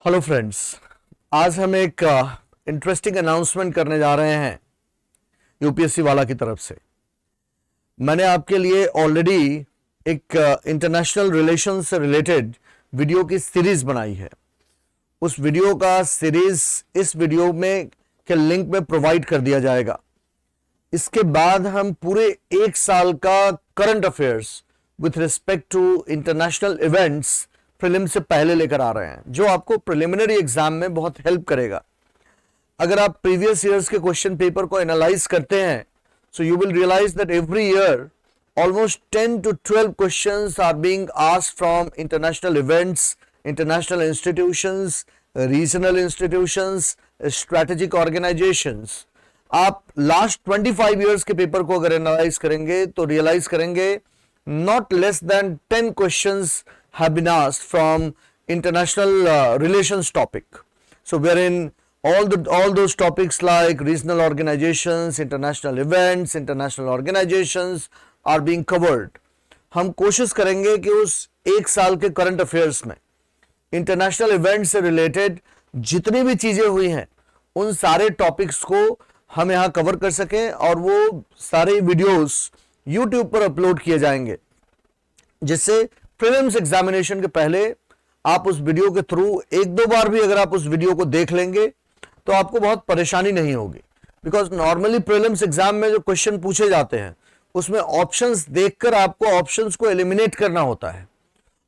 Hello friends, आज हम एक इंटरेस्टिंग अनाउंसमेंट करने जा रहे हैं यूपीएससी वाला की तरफ से। मैंने आपके लिए ऑलरेडी एक इंटरनेशनल रिलेशन से रिलेटेड वीडियो की सीरीज बनाई है। उस वीडियो का सीरीज इस वीडियो में के लिंक में प्रोवाइड कर दिया जाएगा। इसके बाद हम पूरे एक साल का current affairs with respect to international events prelim से पहले लेकर आ रहे हैं, जो आपको प्रिलिमिनरी एग्जाम में बहुत हेल्प करेगा। अगर आप प्रीवियस ईयर्स के क्वेश्चन पेपर को एनालाइज करते हैं, so you will realise that every year almost 10 to 12 questions are being asked from international events, international institutions, regional institutions, strategic organizations. आप लास्ट 25 ईयर्स के पेपर को अगर एनालाइज करेंगे तो रियलाइज करेंगे not less than 10 questions have been asked from international relations topic. So wherein all those topics like regional organizations, international events, international organizations are being covered. हम कोशिश करेंगे कि उस एक साल के करंट अफेयर्स में इंटरनेशनल इवेंट से रिलेटेड जितनी भी चीजें हुई हैं उन सारे टॉपिक्स को हम यहाँ कवर कर सकें, और वो सारे वीडियोस यूट्यूब पर अपलोड किए जाएंगे, जिससे प्रीलिम्स एग्जामिनेशन के पहले आप उस वीडियो के थ्रू एक दो बार भी अगर आप उस वीडियो को देख लेंगे तो आपको बहुत परेशानी नहीं होगी। बिकॉज नॉर्मली प्रीलिम्स एग्जाम में जो क्वेश्चन पूछे जाते हैं उसमें ऑप्शंस देखकर आपको ऑप्शंस को एलिमिनेट करना होता है,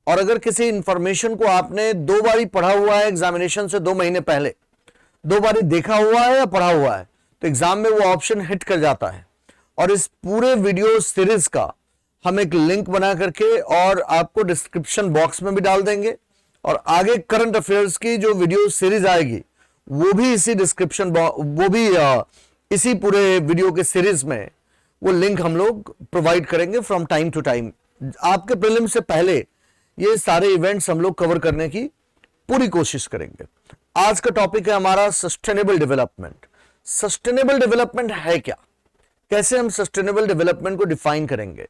और अगर किसी इंफॉर्मेशन को आपने दो बारी पढ़ा हुआ है एग्जामिनेशन से 2 महीने पहले, 2 बारी देखा हुआ है या पढ़ा हुआ है, तो एग्जाम में वो ऑप्शन हिट कर जाता है। और इस पूरे वीडियो सीरीज का हम एक लिंक बना करके और आपको डिस्क्रिप्शन बॉक्स में भी डाल देंगे, और आगे करंट अफेयर्स की जो वीडियो सीरीज आएगी वो भी इसी डिस्क्रिप्शन वो भी इसी पूरे वीडियो के सीरीज में वो लिंक हम लोग प्रोवाइड करेंगे फ्रॉम टाइम टू टाइम। आपके प्रीलिम से पहले ये सारे इवेंट्स हम लोग कवर करने की पूरी कोशिश करेंगे। आज का टॉपिक है हमारा सस्टेनेबल डेवलपमेंट। सस्टेनेबल डेवलपमेंट है क्या, कैसे हम सस्टेनेबल डेवलपमेंट को डिफाइन करेंगे?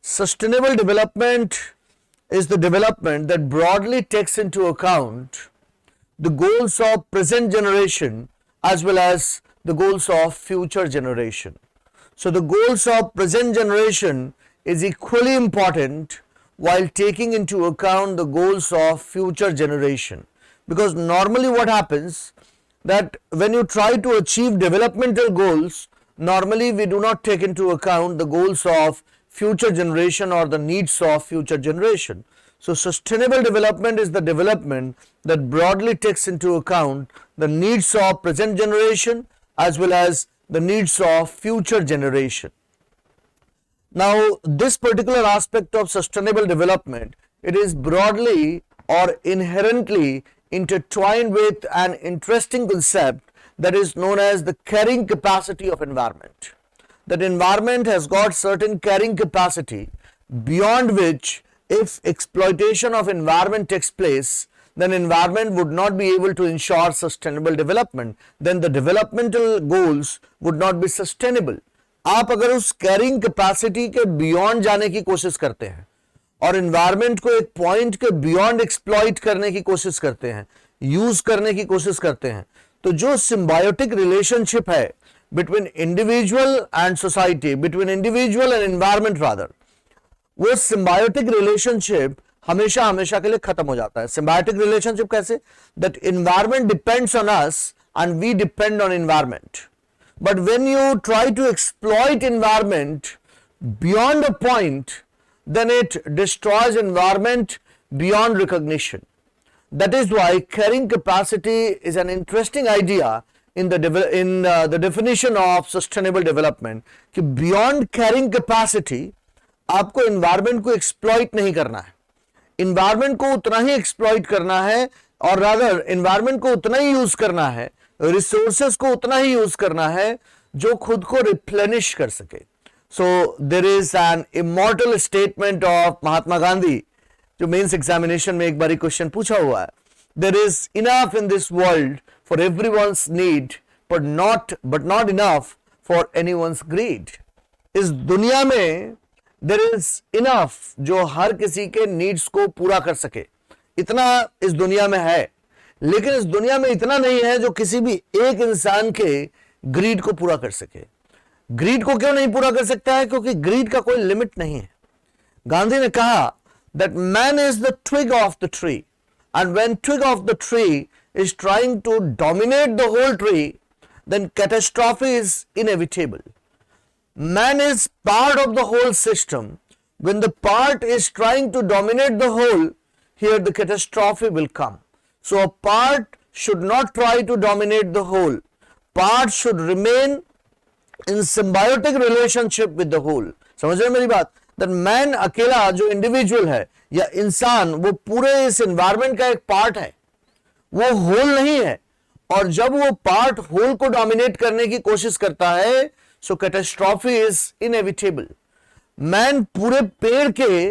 Sustainable development is the development that broadly takes into account the goals of present generation as well as the goals of future generation. So the goals of present generation is equally important while taking into account the goals of future generation. Because normally what happens that when you try to achieve developmental goals, normally we do not take into account the goals of future generation or the needs of future generation. So sustainable development is the development that broadly takes into account the needs of present generation as well as the needs of future generation. Now this particular aspect of sustainable development, it is broadly or inherently intertwined with an interesting concept that is known as the carrying capacity of environment. That environment has got certain carrying capacity beyond which if exploitation of environment takes place, then environment would not be able to ensure sustainable development, then the developmental goals would not be sustainable. आप अगर उस carrying capacity के beyond जाने की कोशिश करते हैं और environment को एक point के beyond exploit करने की कोशिश करते हैं, use करने की कोशिश करते हैं, तो जो symbiotic relationship है between individual and society, between individual and environment rather, वो symbiotic relationship हमेशा हमेशा के लिए खत्म हो जाता है। symbiotic relationship कैसे? That environment depends on us and we depend on environment. But when you try to exploit environment beyond a point, then it destroys environment beyond recognition. That is why carrying capacity is an interesting idea in the definition of sustainable development, कि beyond carrying capacity आपको environment को exploit नहीं करना है, environment को उतना ही exploit करना है, और rather environment को उतना ही use करना है, resources को उतना ही use करना है जो खुद को replenish कर सके. So there is an immortal statement of Mahatma Gandhi जो मेंस एग्जामिनेशन में एक बारी क्वेश्चन पूछा हुआ है, there is enough in this world for everyone's need but not enough for anyone's greed. इस दुनिया में there is enough जो हर किसी के नीड्स को पूरा कर सके, इतना इस दुनिया में है, लेकिन इस दुनिया में इतना नहीं है जो किसी भी एक इंसान के ग्रीड को पूरा कर सके। ग्रीड को क्यों नहीं पूरा कर सकता है? क्योंकि ग्रीड का कोई लिमिट नहीं है। गांधी ने कहा that man is the twig of the tree, and when twig of the tree is trying to dominate the whole tree, then catastrophe is inevitable. Man is part of the whole system. When the part is trying to dominate the whole, here the catastrophe will come. So a part should not try to dominate the whole. Part should remain in symbiotic relationship with the whole. समझ रहे हैं मेरी बात? That man अकेला जो individual है या इंसान, वो पूरे इस एनवायरमेंट का एक पार्ट है, वो होल नहीं है। और जब वो पार्ट होल को डोमिनेट करने की कोशिश करता है, so catastrophe is inevitable. Man पूरे पेड़ के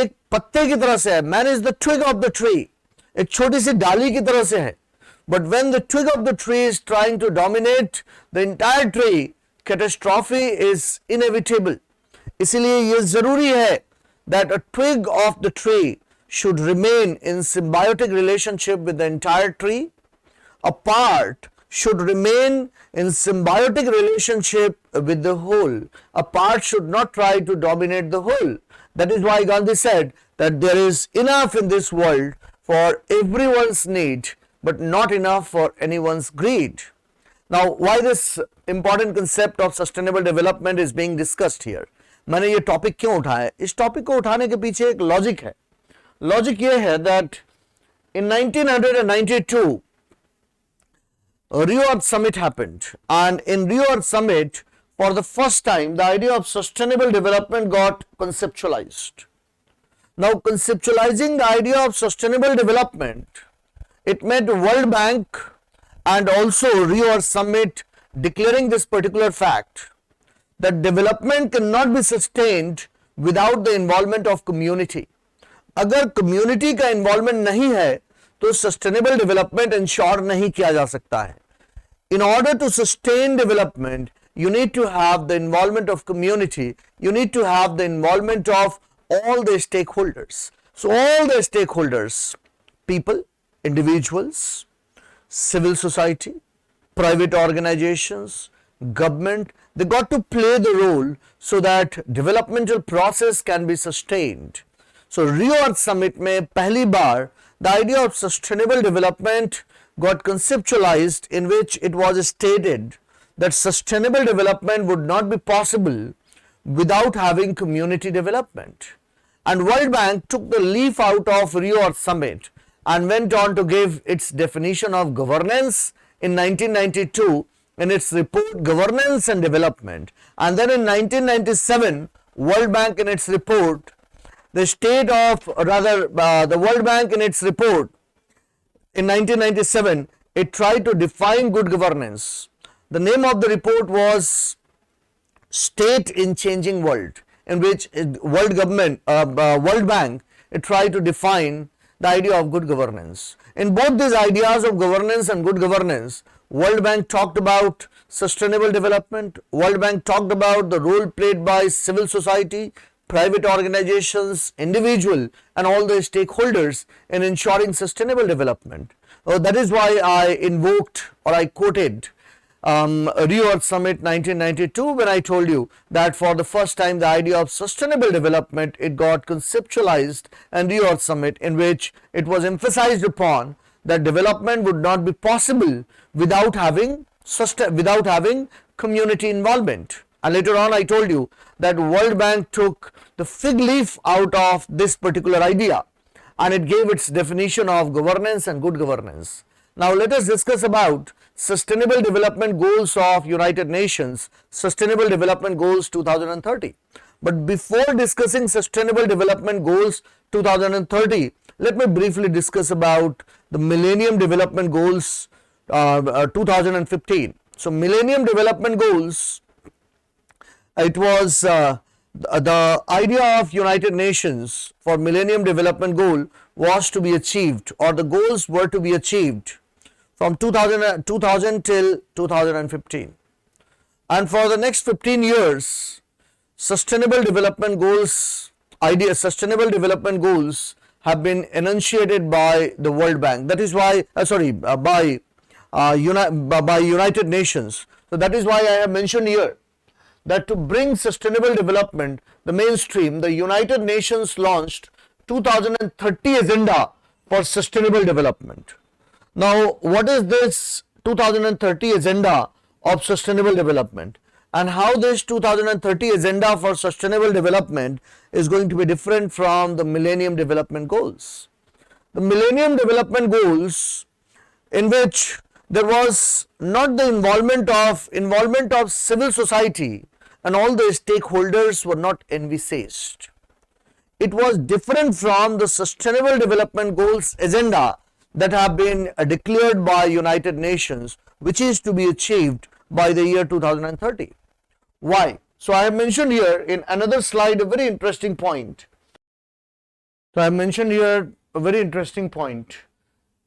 एक पत्ते की तरह से है। Man is the twig of the tree, एक छोटी सी डाली की तरह से है। But when the twig of the tree is trying to dominate the entire tree, catastrophe is inevitable. इसीलिए यह जरूरी है that a twig of the tree should remain in symbiotic relationship with the entire tree. A part should remain in symbiotic relationship with the whole. A part should not try to dominate the whole. That is why Gandhi said that there is enough in this world for everyone's need, but not enough for anyone's greed. Now, why this important concept of sustainable development is being discussed here? मैंने ये topic क्यों उठाया? इस topic को उठाने के पीछे एक लॉजिक है। लॉजिक ये है that in 1992 Rio Summit happened, and in Rio Summit, for the first time, the idea of sustainable development got conceptualized. Now, conceptualizing the idea of sustainable development, it made World Bank and also Rio Summit declaring this particular fact, that development cannot be sustained without the involvement of community. अगर community का involvement नहीं है तो sustainable development ensure नहीं किया जा सकता है. In order to sustain development, you need to have the involvement of community. You need to have the involvement of all the stakeholders. So all the stakeholders, people, individuals, civil society, private organizations, government, they got to play the role so that developmental process can be sustained. So Rio Summit में पहली बार the idea of sustainable development got conceptualized, in which it was stated that sustainable development would not be possible without having community development. And World Bank took the leaf out of Rio Summit and went on to give its definition of governance in 1992 in its report Governance and Development. And then in 1997, World Bank in its report, the World Bank in its report in 1997, it tried to define good governance. The name of the report was State in Changing World, in which World Bank, it tried to define the idea of good governance. In both these ideas of governance and good governance, World Bank talked about sustainable development. World Bank talked about the role played by civil society, private organizations, individual and all the stakeholders in ensuring sustainable development. That is why I invoked or I quoted Rio Summit 1992 when I told you that for the first time the idea of sustainable development, it got conceptualized in Rio Summit, in which it was emphasized upon that development would not be possible without having community involvement. And later on I told you that World Bank took the fig leaf out of this particular idea and it gave its definition of governance and good governance. Now let us discuss about Sustainable Development Goals of United Nations, Sustainable Development Goals 2030. But before discussing Sustainable Development Goals 2030, let me briefly discuss about the Millennium Development Goals 2015. So Millennium Development Goals, it was the idea of United Nations for Millennium Development Goal was to be achieved, or the goals were to be achieved from 2000 till 2015. And for the next 15 years, Sustainable Development Goals have been enunciated by the World Bank. That is why, by United Nations. So that is why I have mentioned here that to bring sustainable development the mainstream, the United Nations launched 2030 agenda for sustainable development. Now, what is this 2030 agenda of sustainable development, and how this 2030 agenda for sustainable development is going to be different from the Millennium Development Goals? The Millennium Development Goals, in which there was not the involvement of civil society and all the stakeholders were not envisaged. It was different from the Sustainable Development Goals agenda that have been declared by United Nations, which is to be achieved by the year 2030. Why? So I have mentioned here in another slide a very interesting point.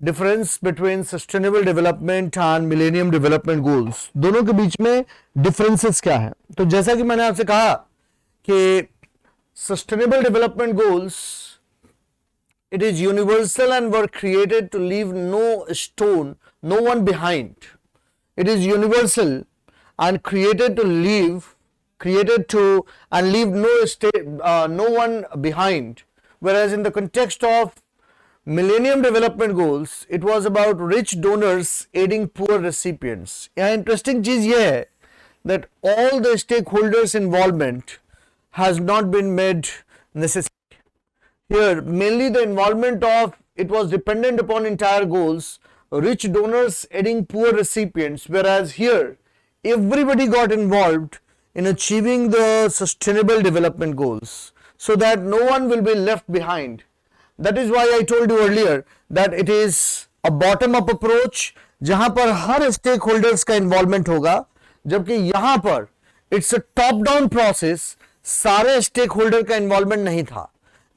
Difference between Sustainable Development and Millennium Development Goals. दोनों के बीच में differences क्या है? तो जैसा कि मैंने आपसे कहा कि Sustainable Development Goals, it is universal and were created to leave no one behind. It is universal and created to leave no one behind. Whereas in the context of Millennium Development Goals, it was about rich donors aiding poor recipients. यहाँ interesting चीज ये है that all the stakeholders' involvement has not been made necessary. Here, mainly the involvement of, it was dependent upon entire goals, rich donors aiding poor recipients, whereas here, everybody got involved in achieving the Sustainable Development Goals so that no one will be left behind. That is why I told you earlier that it is a bottom-up approach जहां पर हर stakeholders का involvement होगा, जबकि यहां पर it's a top-down process, सारे stakeholder का involvement नहीं था.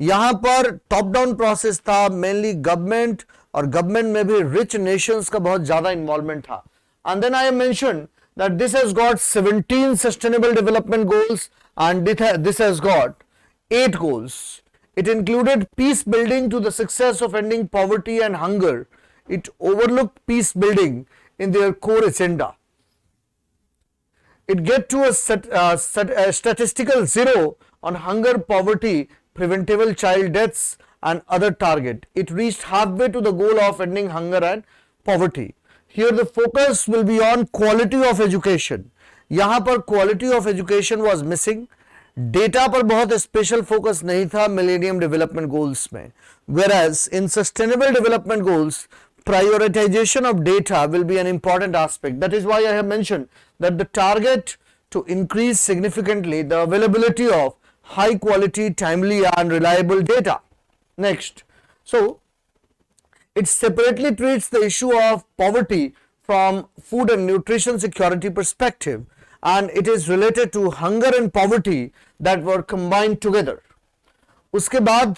यहां पर top-down process था, mainly government, और government में भी rich nations का बहुत ज़्यादा involvement था. And then I mentioned that this has got 17 Sustainable Development Goals and this has got 8 goals. It included peace building to the success of ending poverty and hunger. It overlooked peace building in their core agenda. It get to a statistical zero on hunger, poverty, preventable child deaths and other target. It reached halfway to the goal of ending hunger and poverty. Here the focus will be on quality of education. यहाँ पर quality of education was missing. Data पर बहुत special focus नहीं था millennium development goals में, whereas in sustainable development goals prioritization of data will be an important aspect. That is why I have mentioned that the target to increase significantly the availability of high quality, timely and reliable data. Next, so it separately treats the issue of poverty from food and nutrition security perspective, and it is related to hunger and poverty that were combined together. उसके बाद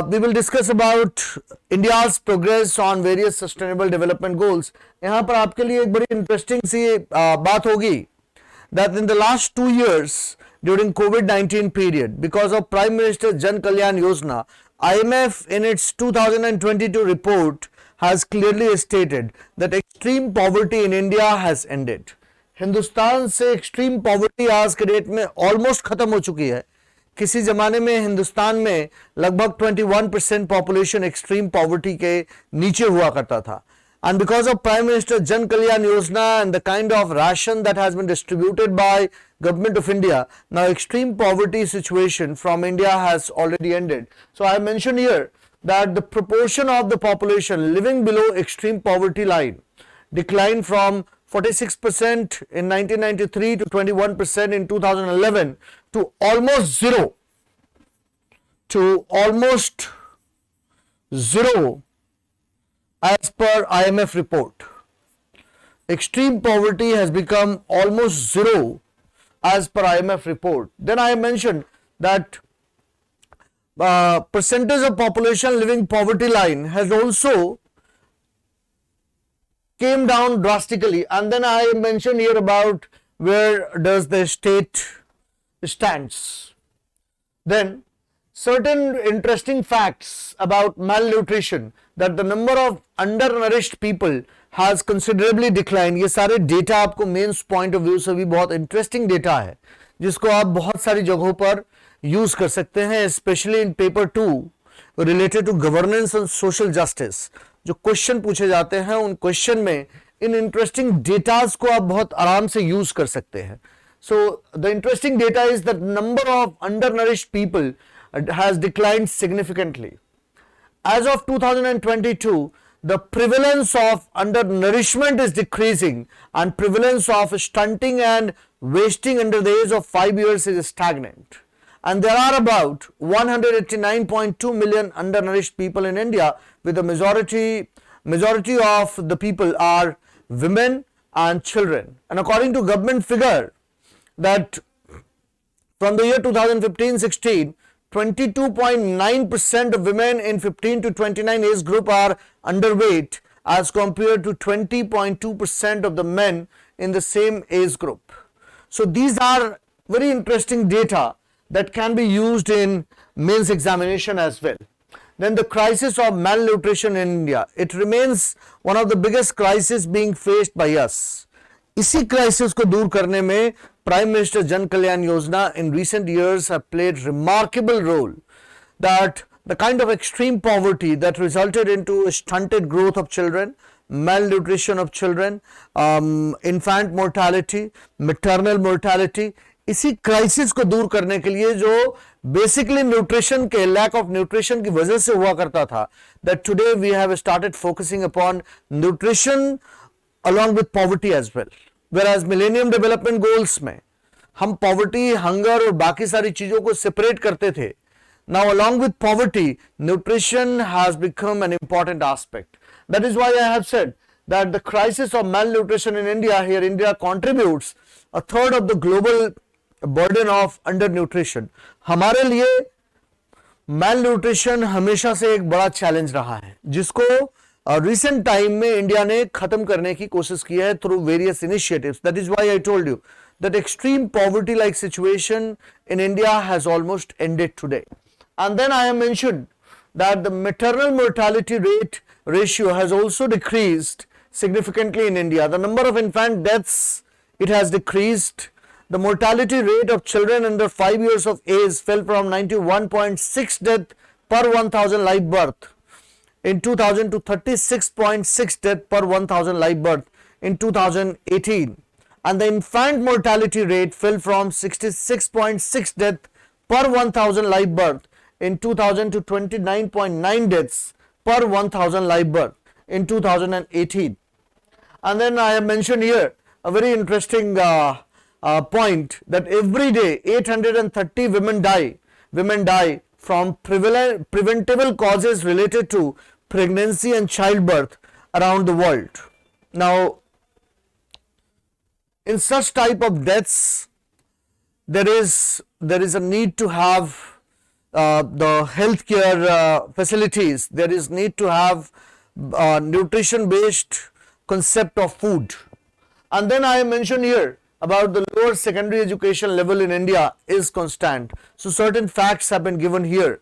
we will discuss about India's progress on various sustainable development goals. यहाँ पर आपके लिए एक बड़ी interesting सी बात होगी that in the last 2 years during COVID-19 period, because of Prime Minister Jan Kalyan Yojana, IMF in its 2022 report has clearly stated that extreme poverty in India has ended. Hindustan से extreme poverty आज के date में almost खत्म हो चुकी है. किसी जमाने में हिंदुस्तान में लगभग 21% पॉपुलेशन एक्सट्रीम पॉवर्टी के नीचे हुआ करता था. And because of Prime Minister Jan Kalyan Yojana and the kind of ration that has been distributed by Government of India, now extreme poverty situation from India has already ended. So I mentioned here that the proportion of the population living below extreme poverty line declined from 46% in 1993 to 21% in 2011 to almost zero as per IMF report. Extreme poverty has become almost zero as per IMF report. Then I mentioned that percentage of population living poverty line has also came down drastically, and then I mentioned here about where does the state stands. Then certain interesting facts about malnutrition, that the number of undernourished people has considerably declined. ये सारे data आपको mains point of view से भी बहुत interesting data है, जिसको आप बहुत सारी जगहों पर यूज कर सकते हैं, specially in paper 2 related to governance and social justice. जो क्वेश्चन पूछे जाते हैं उन क्वेश्चन में इन इंटरेस्टिंग डेटाज को आप बहुत आराम से यूज कर सकते हैं. So the interesting data is that number of undernourished people has declined significantly. As of 2022, the prevalence of undernourishment is decreasing and prevalence of stunting and wasting under the age of 5 years is stagnant. And there are about 189.2 million undernourished people in India, with the majority of the people are women and children. And according to government figure, that from the year 2015-16, 22.9% of women in 15 to 29 age group are underweight, as compared to 20.2% of the men in the same age group. So these are very interesting data that can be used in mains examination as well. Then the crisis of malnutrition in India, it remains one of the biggest crises being faced by us. इसी crisis को दूर करने में prime minister जन Kalyan Yojana in recent years have played remarkable role. That the kind of extreme poverty that resulted into stunted growth of children, malnutrition of children, infant mortality, maternal mortality, इसी crisis को दूर करने के लिए जो बेसिकली न्यूट्रिशन के lack of nutrition की वजह से हुआ करता था, that today we have started focusing upon nutrition along with poverty as well. Whereas Millennium Development Goals में हम poverty, hunger और बाकी सारी चीजों को separate करते थे. Now along with poverty, nutrition has become an important aspect. That is why I have said that the crisis of malnutrition in India, here India contributes a third of the global burden of undernutrition. हमारे लिए malnutrition हमेशा से एक बड़ा challenge रहा है, जिसको recent time में इंडिया ने खत्म करने की कोशिश की है through various initiatives. That is why I told you that extreme poverty like situation in India has almost ended today. And then I have mentioned that the maternal mortality rate ratio has also decreased significantly in India. The number of infant deaths, it has decreased. The mortality rate of children under 5 years of age fell from 91.6 death per 1000 live birth in 2000 to 36.6 death per 1000 live birth in 2018, and the infant mortality rate fell from 66.6 death per 1000 live birth in 2000 to 29.9 deaths per 1000 live birth in 2018. And then I have mentioned here a very interesting point, that every day 830 women die from preventable causes related to pregnancy and childbirth around the world. Now, in such type of deaths, there is a need to have the healthcare facilities. There is need to have nutrition based concept of food. And then I mentioned here about the lower secondary education level in India is constant. So certain facts have been given here,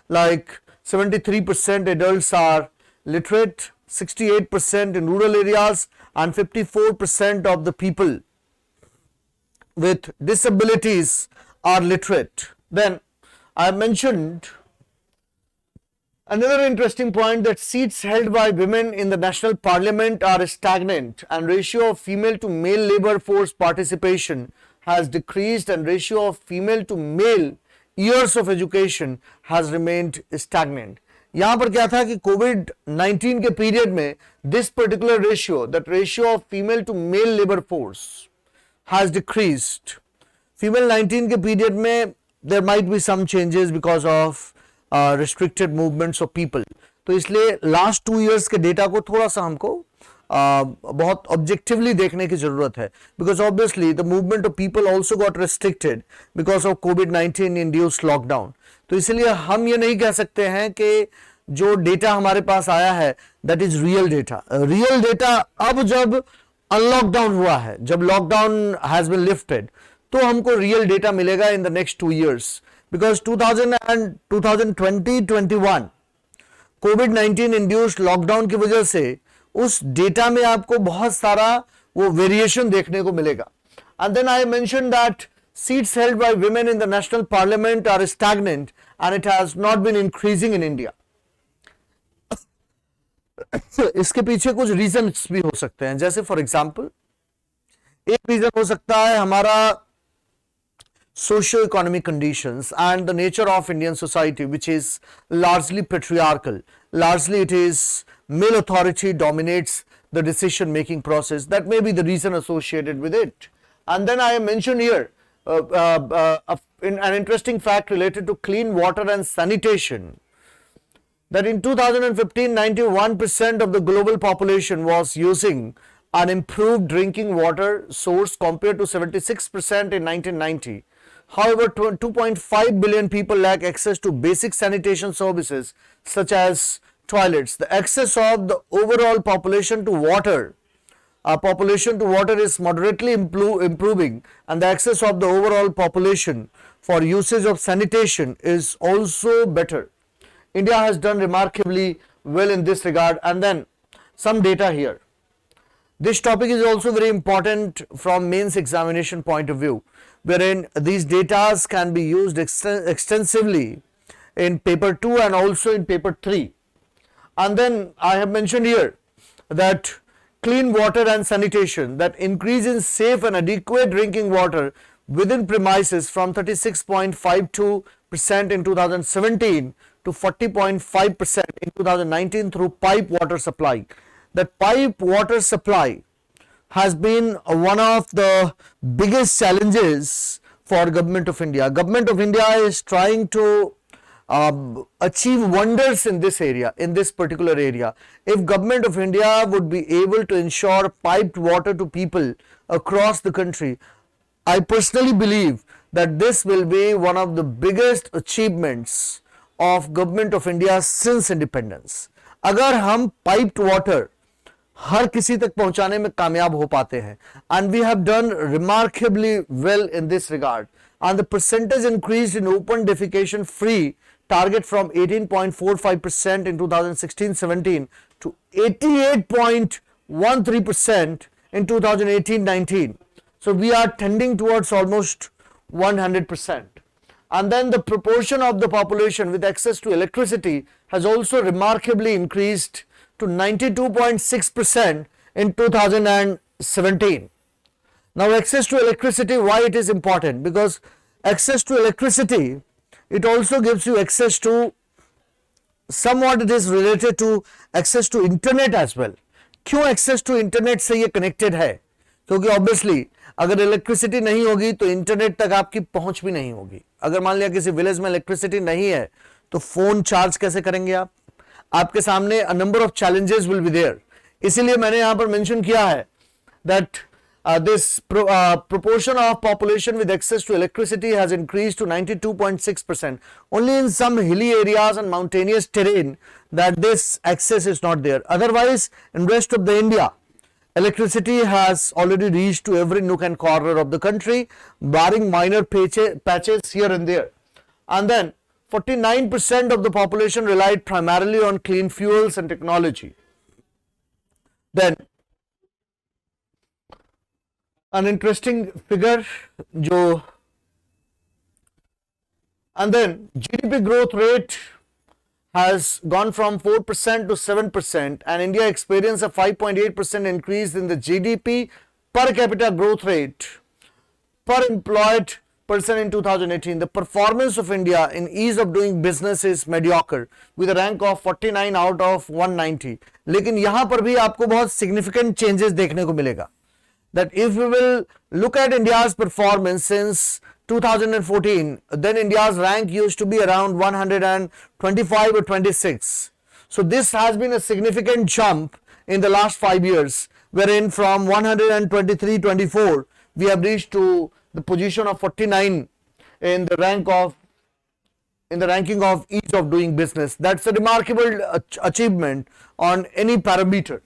like 73% adults are literate, 68% in rural areas, and 54% of the people with disabilities are literate. Then I mentioned another interesting point, that seats held by women in the national parliament are stagnant, and ratio of female to male labor force participation has decreased, and ratio of female to male years of education has remained stagnant. यहाँ पर क्या था कि कोविड-19 के period में this particular ratio, that ratio of female to male labor force has decreased. Female 19 के period में there might be some changes because of restricted movements of people. तो इसलिए लास्ट 2 years के डेटा को थोड़ा सा हमको बहुत ऑब्जेक्टिवली देखने की जरूरत है, because obviously the movement of people also got restricted because of covid induced lockdown. तो इसलिए हम ये नहीं कह सकते हैं कि जो डेटा हमारे पास आया है that is real data. Real data अब जब अनलॉकडाउन हुआ है, जब लॉकडाउन हैज बीन लिफ्टेड, तो हमको रियल डेटा मिलेगा in the next 2 years. because 2020-21 covid induced lockdown की वजह से उस डेटा में आपको बहुत सारा वो वेरिएशन देखने को मिलेगा. And then I mentioned that seats held by women in the national parliament are stagnant and it has not been increasing in India. इसके पीछे कुछ रीजंस भी हो सकते हैं, जैसे फॉर एग्जांपल एक रीजन हो सकता है हमारा socio-economic conditions and the nature of Indian society, which is largely patriarchal. Largely it is male authority dominates the decision making process. That may be the reason associated with it. And then I mentioned here an interesting fact related to clean water and sanitation, that in 2015 91% of the global population was using an improved drinking water source compared to 76% in 1990. However, 2.5 billion people lack access to basic sanitation services such as toilets. The access of the overall population to water is moderately improving, and the access of the overall population for usage of sanitation is also better. India has done remarkably well in this regard. And then some data here. This topic is also very important from mains examination point of view, wherein these data can be used extensively in paper 2 and also in paper 3. And then I have mentioned here that clean water and sanitation, that increase in safe and adequate drinking water within premises from 36.52% in 2017 to 40.5% in 2019 through pipe water supply. That pipe water supply has been one of the biggest challenges for Government of India. Government of India is trying to achieve wonders in this area, in this particular area. If Government of India would be able to ensure piped water to people across the country, I personally believe that this will be one of the biggest achievements of Government of India since independence. अगर हम piped water हर किसी तक पहुंचाने में कामयाब हो पाते हैं, and we have done remarkably well in this regard, and the percentage increased in open defecation free target from 18.45% in 2016-17 to 88.13% in 2018-19. So we are tending towards almost 100%. And then the proportion of the population with access to electricity has also remarkably increased to 92.6% in 2017. Now access to electricity, why it is important? Because access to electricity, it also gives you access to, somewhat it is related to access to internet as well. क्यों access to internet से ये connected है? क्योंकि obviously अगर electricity नहीं होगी तो internet तक आपकी पहुंच भी नहीं होगी. अगर मान लिया किसी विलेज में इलेक्ट्रिसिटी नहीं है तो फोन चार्ज कैसे करेंगे आप? आपके सामने a number of challenges will be there. इसीलिए मैंने यहां पर मेंशन किया है that this proportion of population with access to electricity has increased to 92.6%. Only in some hilly areas and mountainous terrain that this access is not there. Otherwise, in rest of the India, electricity has already reached to every nook and corner of the country, barring minor patches here and there. And then 49% of the population relied primarily on clean fuels and technology. Then an interesting figure, and then GDP growth rate has gone from 4% to 7%, and India experienced a 5.8% increase in the GDP per capita growth rate per employed person in 2018. The performance of India in ease of doing business is mediocre with a rank of 49 out of 190. लेकिन यहाँ पर भी आपको बहुत significant changes देखने को मिलेगा. That if we will look at India's performance since 2014, then India's rank used to be around 125 or 26. So this has been a significant jump in the last 5 years, wherein from 123-24 we have reached to the position of 49 in the ranking of ease of doing business. That's a remarkable achievement on any parameter.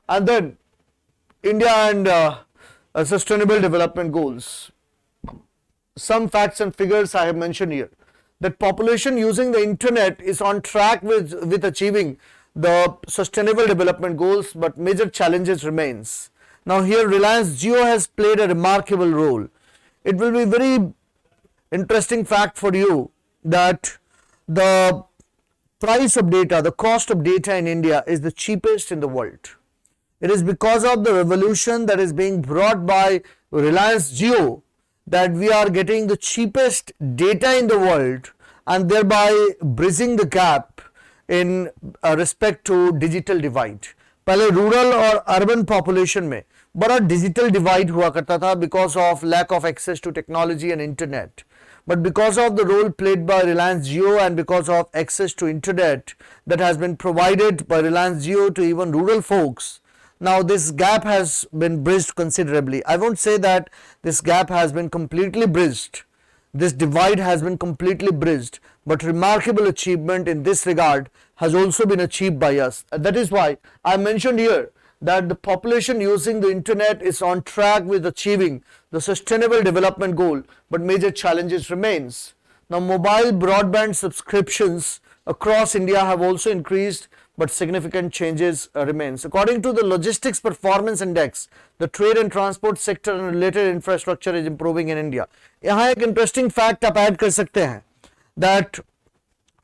And then India and Sustainable Development Goals. Some facts and figures I have mentioned here. that population using the internet is on track with achieving the sustainable development goals, but major challenges remains. Now here Reliance Jio has played a remarkable role. It will be very interesting fact for you that the price of data, the cost of data in India is the cheapest in the world. It is because of the revolution that is being brought by Reliance Jio that we are getting the cheapest data in the world and thereby bridging the gap in respect to digital divide. पहले rural और urban population में बड़ा digital divide हुआ करता था because of lack of access to technology and internet. But because of the role played by Reliance Jio and because of access to internet that has been provided by Reliance Jio to even rural folks, now this gap has been bridged considerably. I won't say that this gap has been completely bridged. This divide has been completely bridged, but remarkable achievement in this regard has also been achieved by us. That is why I mentioned here that the population using the internet is on track with achieving the sustainable development goal, but major challenges remains. Now mobile broadband subscriptions across India have also increased, but significant changes remains. According to the Logistics Performance Index, the trade and transport sector and related infrastructure is improving in India. यहाँ एक interesting fact आप add कर सकते हैं that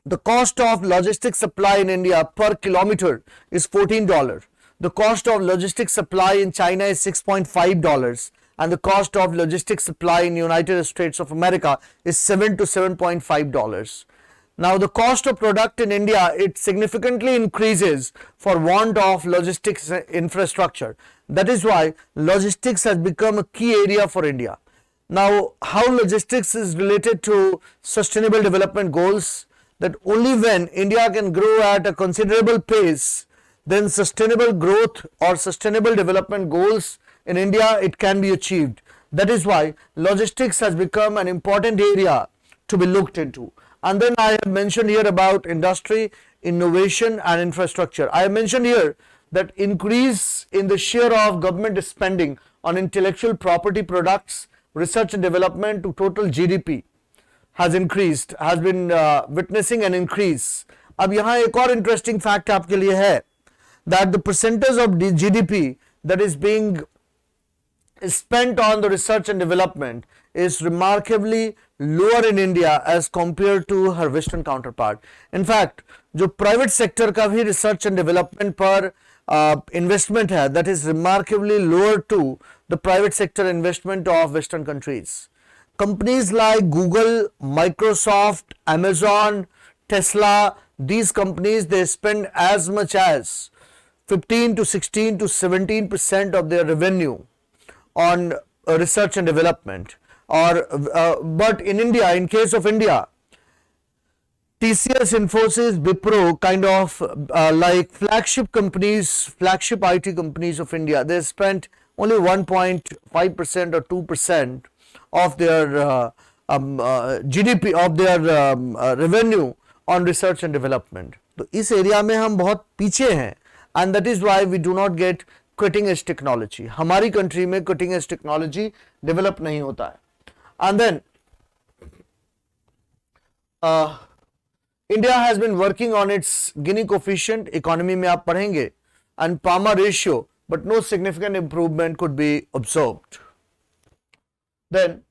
the cost of logistics supply in India per kilometer is $14. The cost of logistics supply in China is $6.5, and the cost of logistics supply in United States of America is $7 to $7.5. Now the cost of product in India, it significantly increases for want of logistics infrastructure. That is why logistics has become a key area for India. Now how logistics is related to sustainable development goals, that only when India can grow at a considerable pace, then sustainable growth or sustainable development goals in India, it can be achieved. That is why logistics has become an important area to be looked into. And then I have mentioned here about industry, innovation and infrastructure. I have mentioned here that increase in the share of government spending on intellectual property products, research and development to total GDP has increased, has been witnessing an increase. अब यहाँ एक और interesting fact आपके लिए है that the percentage of the GDP that is being spent on the research and development is remarkably lower in India as compared to her western counterpart. In fact, जो private sector का भी research and development पर investment है, that is remarkably lower to the private sector investment of western countries. Companies like Google, Microsoft, Amazon, Tesla, these companies, they spend as much as 15 to 16 to 17% of their revenue on research and development. But in India, in case of India, TCS, Infosys, Wipro, kind of like flagship companies, flagship IT companies of India, they spent only 1.5% or 2% of their GDP, of their revenue on research and development. तो इस area में हम बहुत पीछे हैं, and that is why we do not get cutting edge technology. हमारी country में cutting edge technology develop नहीं होता है. And then India has been working on its Gini coefficient, economy में आप पढ़ेंगे, and PAMA ratio, but no significant improvement could be observed. Then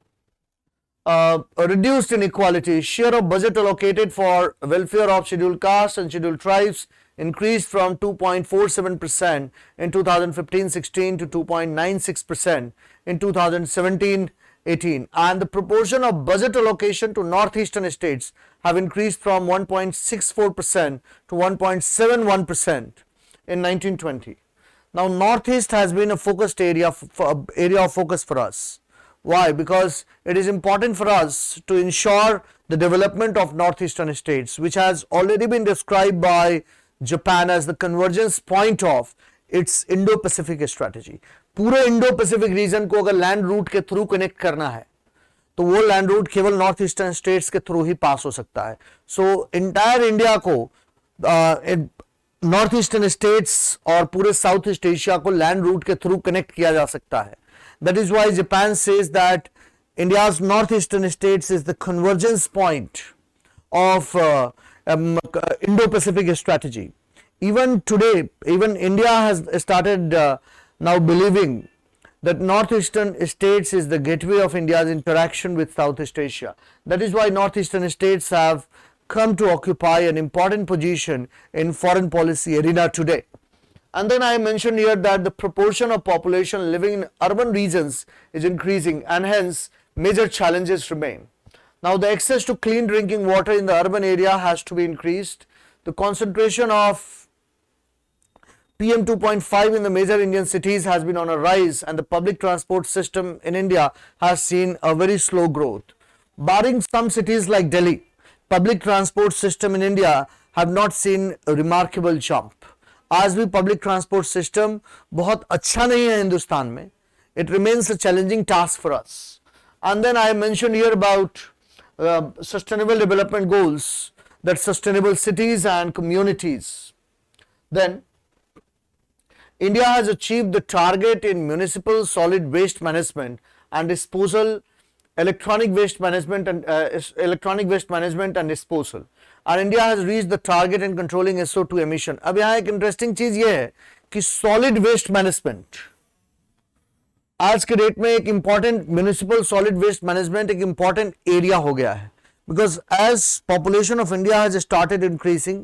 reduced inequality, share of budget allocated for welfare of scheduled castes and scheduled tribes increased from 2.47% in 2015-16 to 2.96% in 2017-18, and the proportion of budget allocation to northeastern states have increased from 1.64% to 1.71% in 1920. Now northeast has been a focused area of focus for us. Why? Because it is important for us to ensure the development of northeastern states, which has already been described by Japan as the convergence point of its Indo-Pacific strategy. पूरे Indo-Pacific region को अगर land route के through connect करना है, तो वो land route केवल northeastern states के through ही pass हो सकता है. So entire India को northeastern states और पूरे Southeast Asia को land route के through connect किया जा सकता है. That is why Japan says that India's northeastern states is the convergence point of Indo-Pacific strategy. Even today, even India has started now believing that northeastern states is the gateway of India's interaction with Southeast Asia. That is why northeastern states have come to occupy an important position in foreign policy arena today. And then I mentioned here that the proportion of population living in urban regions is increasing, and hence major challenges remain. Now, the access to clean drinking water in the urban area has to be increased. The concentration of PM 2.5 in the major Indian cities has been on a rise, and the public transport system in India has seen a very slow growth. Barring some cities like Delhi, public transport system in India have not seen a remarkable jump. आज भी public transport system बहुत अच्छा नहीं है हिंदुस्तान में. It remains a challenging task for us. And then I mentioned here about sustainable development goals, that sustainable cities and communities. Then India has achieved the target in municipal solid waste management and disposal, electronic waste management and disposal. And India has reached the target in controlling SO2 emission. अब यहाँ एक interesting चीज ये है कि solid waste management आज के date में एक important municipal solid waste management एक इंपॉर्टेंट एरिया हो गया है, because as population of India has started increasing,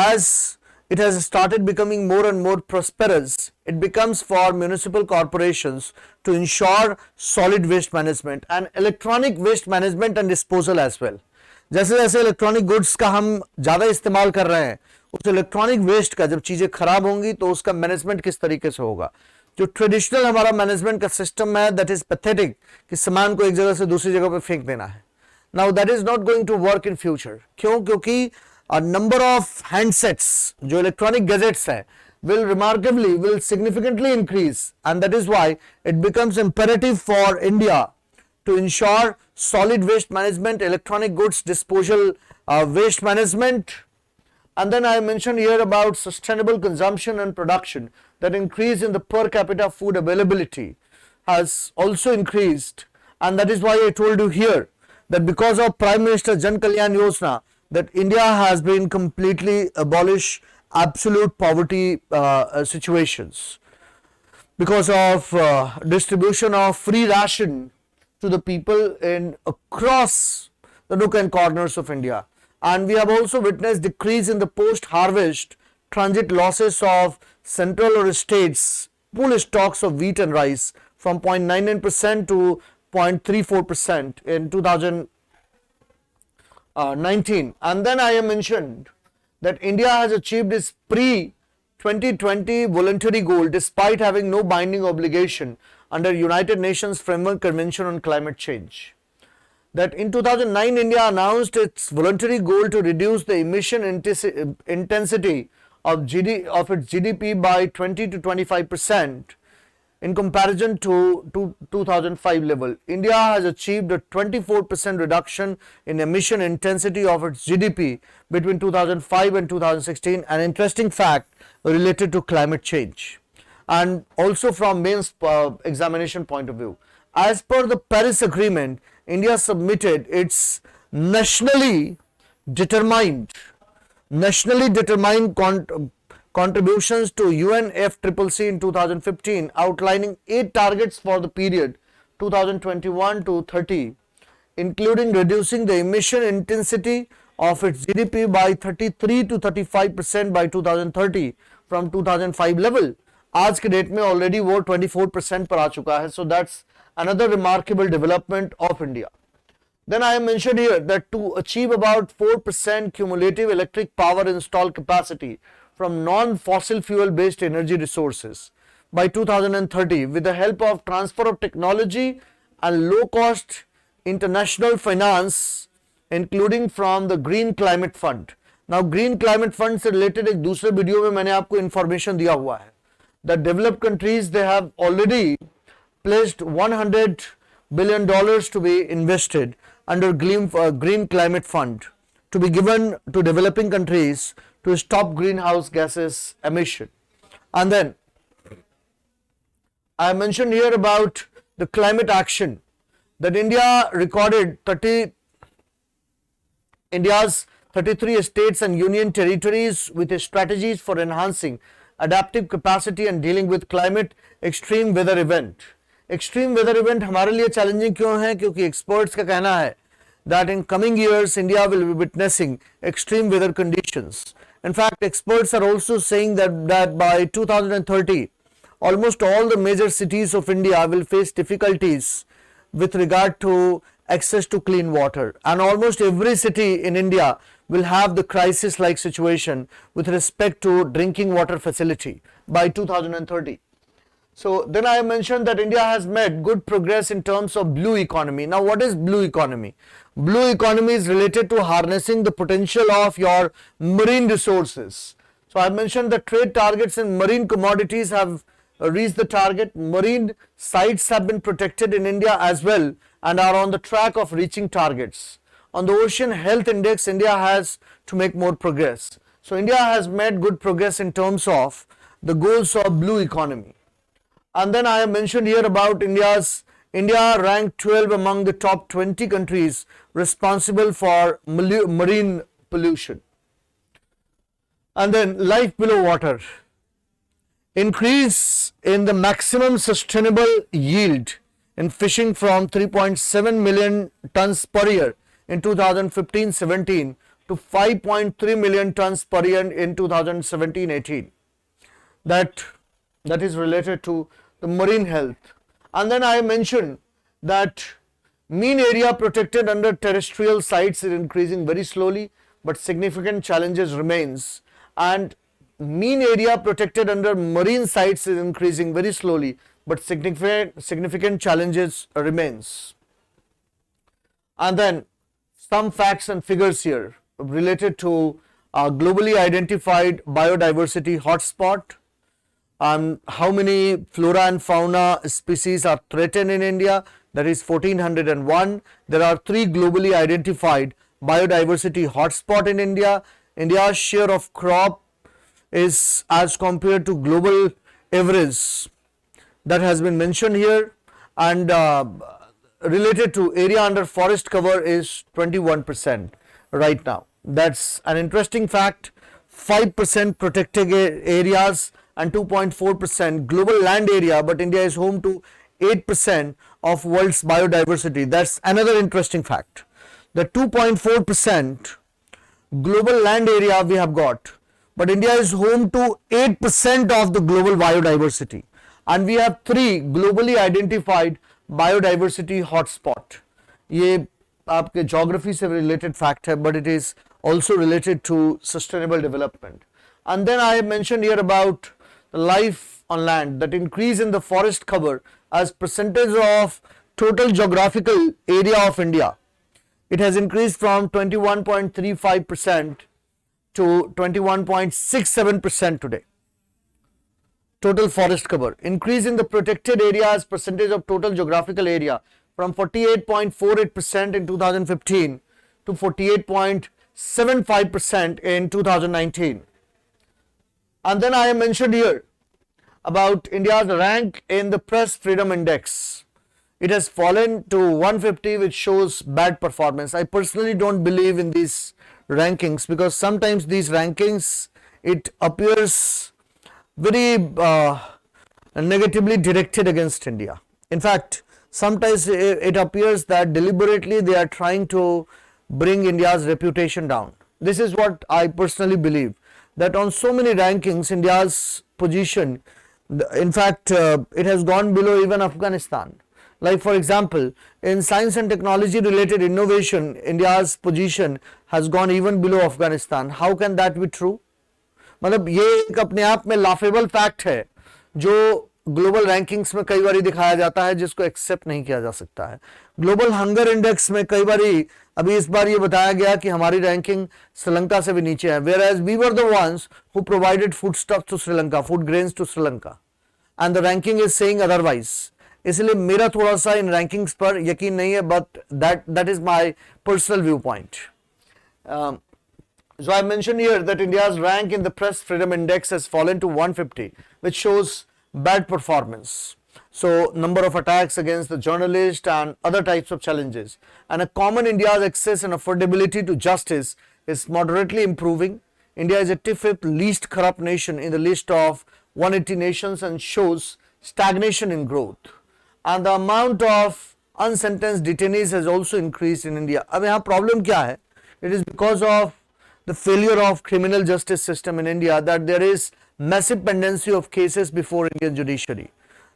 as it has started becoming more and more prosperous, it becomes for municipal corporations to ensure solid waste management and electronic waste management and disposal as well. जैसे जैसे electronic goods का हम ज़्यादा इस्तेमाल कर रहे हैं, उस इलेक्ट्रॉनिक वेस्ट का जब चीज़ें खराब होंगी तो उसका मैनेजमेंट किस तरीके से होगा. जो ट्रेडिशनल हमारा मैनेजमेंट का सिस्टम है, दैट इज पैथेटिक, कि सामान को एक जगह से दूसरी जगह पे फेंक देना है. Now that is not going to work in future. क्यों? क्योंकि नंबर ऑफ हैंडसेट्स जो इलेक्ट्रॉनिक गैजेट्स है will significantly increase, and that is why it becomes imperative for India to ensure solid waste management, electronic goods disposal, waste management. And then I mentioned here about sustainable consumption and production, that increase in the per capita food availability has also increased, and that is why I told you here that because of Prime Minister Jan Kalyan Yojana, that India has been completely abolish absolute poverty situations because of distribution of free ration to the people in across the nook and corners of India. And we have also witnessed decrease in the post-harvest transit losses of central or states pool stocks of wheat and rice from 0.99% to 0.34% in 2019. And then I have mentioned that India has achieved its pre-2020 voluntary goal despite having no binding obligation under United Nations Framework Convention on Climate Change. That in 2009, India announced its voluntary goal to reduce the emission intensity of its GDP by 20 to 25% in comparison to 2005 level. India has achieved a 24% reduction in emission intensity of its GDP between 2005 and 2016, an interesting fact related to climate change. And also from mains examination point of view, as per the Paris Agreement, India submitted its nationally determined contributions to UNFCCC in 2015, outlining 8 targets for the period 2021 to 30, including reducing the emission intensity of its GDP by 33 to 35% by 2030 from 2005 level. आज के date में already वो 24% पर आ चुका है. So that's another remarkable development of India. Then I mentioned here that to achieve about 4% cumulative electric power installed capacity from non-fossil fuel based energy resources by 2030 with the help of transfer of technology and low cost international finance, including from the Green Climate Fund. Now Green Climate Fund से related एक दूसरे video में मैंने आपको information दिया हुआ है. The developed countries, they have already pledged $100 billion to be invested under Green Climate Fund to be given to developing countries to stop greenhouse gases emission. And then I mentioned here about the climate action, that India recorded India's 33 states and union territories with strategies for enhancing adaptive capacity and dealing with climate extreme weather event. Extreme weather event हमारे लिए challenging क्यों है? क्योंकि experts का कहना है that in coming years India will be witnessing extreme weather conditions. In fact, experts are also saying that by 2030, almost all the major cities of India will face difficulties with regard to access to clean water, and almost every city in India will have the crisis like situation with respect to drinking water facility by 2030. So then I mentioned that India has made good progress in terms of blue economy. Now what is blue economy? Blue economy is related to harnessing the potential of your marine resources. So I mentioned that trade targets in marine commodities have reached the target. Marine sites have been protected in India as well and are on the track of reaching targets. On the Ocean Health Index, India has to make more progress. So India has made good progress in terms of the goals of blue economy. And then I have mentioned here about India ranked 12 among the top 20 countries responsible for marine pollution. And then life below water. Increase in the maximum sustainable yield in fishing from 3.7 million tons per year in 2015-17 to 5.3 million tons per year in 2017-18. That is related to the marine health. And then I mentioned that mean area protected under terrestrial sites is increasing very slowly, but significant challenges remains, and mean area protected under marine sites is increasing very slowly, but significant challenges remains. And then some facts and figures here related to globally identified biodiversity hotspot. How many flora and fauna species are threatened in India? That is 1401. There are 3 globally identified biodiversity hotspot in India. India's share of crop is as compared to global average that has been mentioned here, and related to area under forest cover is 21% right now. That's an interesting fact. 5% protected areas and 2.4% global land area, but India is home to 8% of world's biodiversity. That's another interesting fact. The 2.4% global land area we have got, but India is home to 8% of the global biodiversity, and we have 3 globally identified biodiversity hotspot. ये आपके geography से related fact है, but it is also related to sustainable development. And then I mentioned here about life on land, that increase in the forest cover as percentage of total geographical area of India. It has increased from 21.35% to 21.67% today. Total forest cover. Increase in the protected area as percentage of total geographical area from 48.48% in 2015 to 48.75% in 2019. And then I mentioned here about India's rank in the Press Freedom Index. It has fallen to 150, which shows bad performance. I personally don't believe in these rankings, because sometimes these rankings, it appears very negatively directed against India. In fact, sometimes it appears that deliberately they are trying to bring India's reputation down. This is what I personally believe, that on so many rankings, India's position, in fact, it has gone below even Afghanistan. Like for example, in science and technology related innovation, India's position has gone even below Afghanistan. How can that be true? मतलब ये एक अपने आप में laughable fact है जो global rankings में कई बार दिखाया जाता है, जिसको एक्सेप्ट नहीं किया जा सकता है. ग्लोबल हंगर इंडेक्स में कई बार अभी इस बार ये बताया गया कि हमारी रैंकिंग श्रीलंका से भी नीचे है, whereas we were the ones who provided foodstuffs to Sri Lanka, food grains to Sri Lanka, and the ranking is saying otherwise. इसलिए मेरा थोड़ा सा इन रैंकिंग्स पर यकीन नहीं है, but that is my personal viewpoint. So I mentioned here that India's rank in the Press Freedom Index has fallen to 150, which shows bad performance. So number of attacks against the journalist and other types of challenges. And a common India's access and affordability to justice is moderately improving. India is 85th least corrupt nation in the list of 180 nations and shows stagnation in growth. And the amount of unsentenced detainees has also increased in India. अब यहाँ problem क्या है? It is because of the failure of criminal justice system in India that there is massive pendency of cases before Indian judiciary.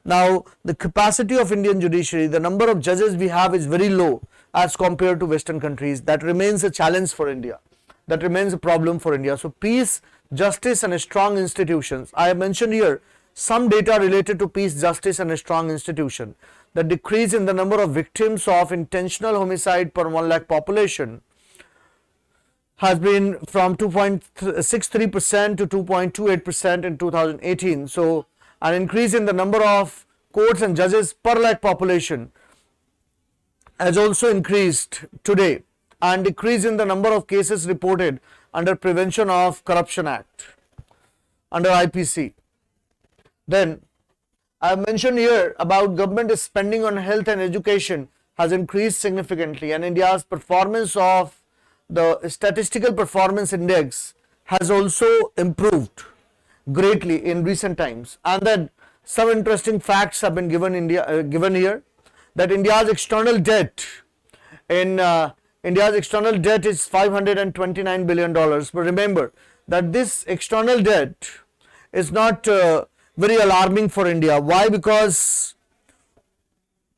Now, the capacity of Indian judiciary, the number of judges we have is very low as compared to Western countries. That remains a challenge for India. That remains a problem for India. So, peace, justice and strong institutions. I have mentioned here some data related to peace, justice and a strong institution. The decrease in the number of victims of intentional homicide per 1 lakh population has been from 2.63% to 2.28% in 2018. So, an increase in the number of courts and judges per lakh population has also increased today, and decrease in the number of cases reported under Prevention of Corruption Act under IPC. Then I have mentioned here about government spending on health and education has increased significantly, and India's performance of the Statistical Performance Index has also improved greatly in recent times. And then some interesting facts have been given here, that India's external debt is $529 billion. But remember that this external debt is not very alarming for India. Why? Because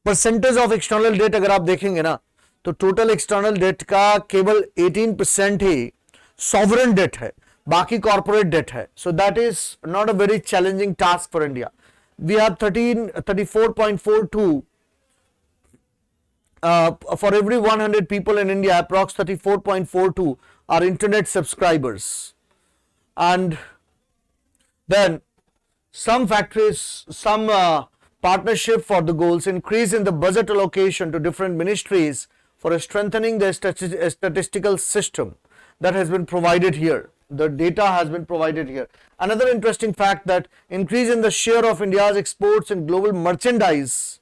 percentage of external debt अगर आप देखेंगे ना, तो total external debt का केवल 18% ही sovereign debt है, बाकी corporate debt है. So that is not a very challenging task for India. We have 34.42 for every 100 people in India, approx 34.42 are internet subscribers. And then some factories, some partnership for the goals, increase in the budget allocation to different ministries for strengthening the statistical system that has been provided here. The data has been provided here. Another interesting fact that increase in the share of India's exports in global merchandise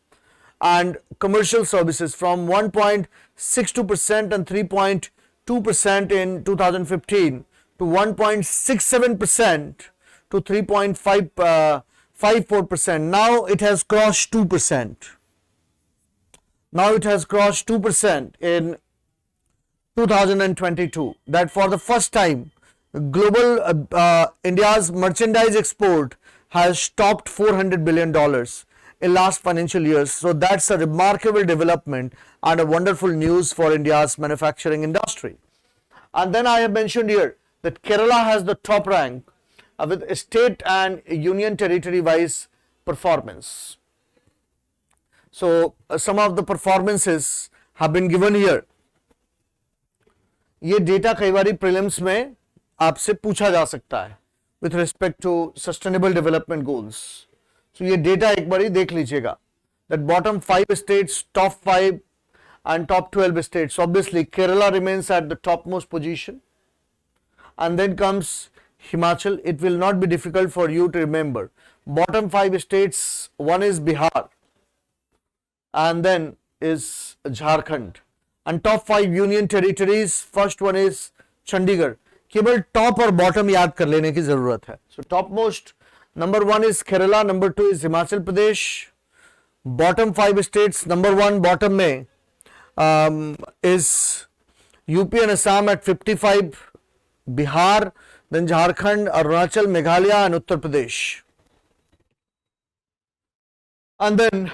and commercial services from 1.62% and 3.2% in 2015 to 1.67% to 3.54%. Now it has crossed 2%. Now it has crossed 2% in 2022. That for the first time, global India's merchandise export has topped $400 billion in last financial years. So that's a remarkable development and a wonderful news for India's manufacturing industry. And then I have mentioned here that Kerala has the top rank with state and union territory wise performance. So some of the performances have been given here. ये data कई बारी prelims में आपसे पूछा जा सकता है with respect to sustainable development goals. So ये डेटा एक बारी देख लीजिएगा that bottom 5 states, top 5 and top 12 states. Obviously Kerala remains at the topmost position, and then comes Himachal. It will not be difficult for you to remember. Bottom 5 states, one is Bihar and then is Jharkhand, and top 5 union territories, first one is Chandigarh. केवल top और bottom याद कर लेने की जरूरत है. So topmost number 1 is Kerala, number 2 is Himachal Pradesh. Bottom 5 states, number 1 bottom में is UP and Assam at 55, Bihar, then Jharkhand, Arunachal, Meghalaya and Uttar Pradesh. And then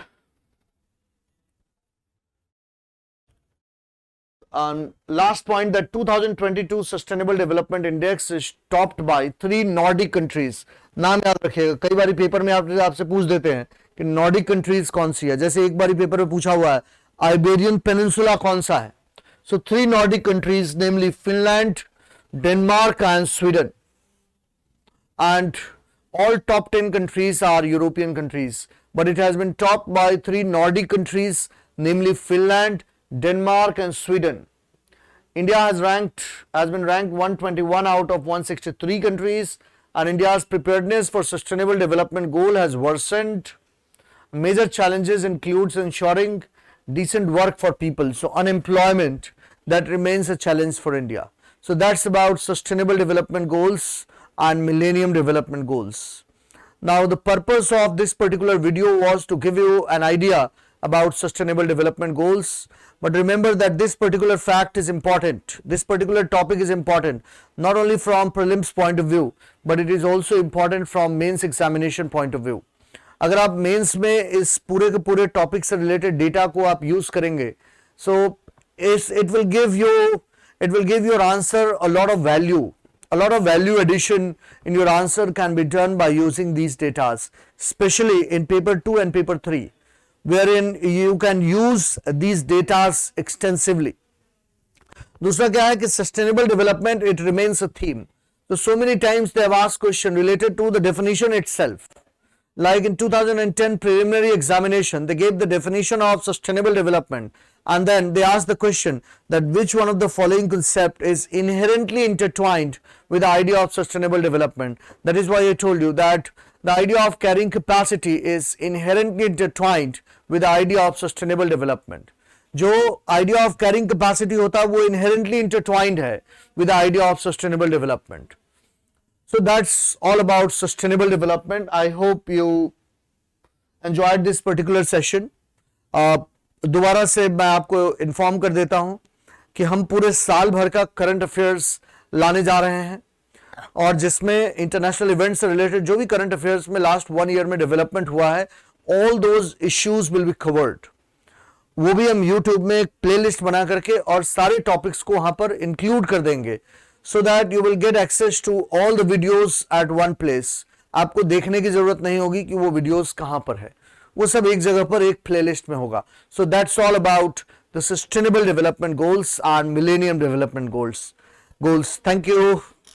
last point, that 2022 Sustainable Development Index is topped by 3 Nordic countries. नाम याद रखिएगा, कई बारी paper में आपसे पूछ देते हैं कि नॉर्डिक कंट्रीज कौन सी है. जैसे एक बारी पेपर में पूछा हुआ है आइबेरियन पेनिनसुला कौन सा है. So 3 Nordic countries, namely Finland, Denmark and Sweden, and all top 10 countries are European countries, but it has been topped by 3 Nordic countries, namely Finland, Denmark and Sweden. India has been ranked 121 out of 163 countries, and India's preparedness for sustainable development goal has worsened, Major challenges includes ensuring decent work for people. So unemployment, that remains a challenge for India. So that's about Sustainable Development Goals and Millennium Development Goals. Now the purpose of this particular video was to give you an idea about Sustainable Development Goals. But remember that this particular fact is important. This particular topic is important not only from prelims point of view, but it is also important from mains examination point of view. अगर आप mains में इस पूरे के पूरे topic से related data को आप यूज करेंगे, so it will give your answer a lot of value. A lot of value addition in your answer can be done by using these data, especially in paper 2 and paper 3, wherein you can use these data extensively. दूसरा क्या है कि sustainable development, it remains a theme. So many times they have asked question related to the definition itself. Like in 2010 preliminary examination, they gave the definition of sustainable development, and then they asked the question that which one of the following concept is inherently intertwined with the idea of sustainable development. That is why I told you that the idea of carrying capacity is inherently intertwined with the idea of sustainable development. जो idea of carrying capacity होता है वो inherently intertwined है with the idea of sustainable development. So that's all about sustainable development. I hope you enjoyed this particular session. दोबारा से मैं आपको inform कर देता हूं कि हम पूरे साल भर का करंट अफेयर्स लाने जा रहे हैं, और जिसमें इंटरनेशनल इवेंट से रिलेटेड जो भी करंट अफेयर्स में लास्ट 1 ईयर में डेवलपमेंट हुआ है, all those issues will be covered. वो भी हम यूट्यूब में एक प्लेलिस्ट बना करके और सारे टॉपिक्स को वहां पर इंक्लूड कर देंगे, so that you will get access to all the videos at one place. आपको देखने की जरूरत नहीं होगी कि वो वीडियोस कहां पर है, वो सब एक जगह पर एक प्लेलिस्ट में होगा. So that's all about the Sustainable Development Goals and Millennium Development Goals. Thank you.